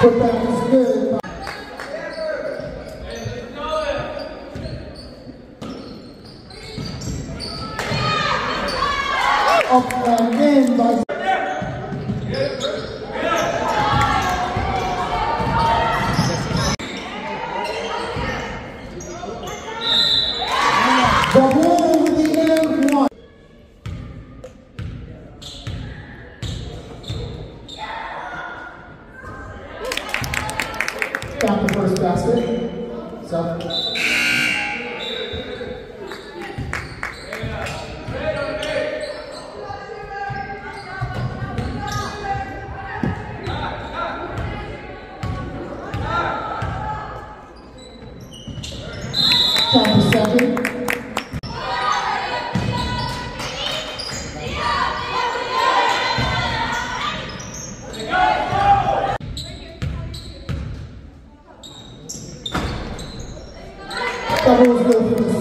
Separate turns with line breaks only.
Put back is good. Up and in by Double with the end one. Got the first basket. Seven. Got the second. That was good for the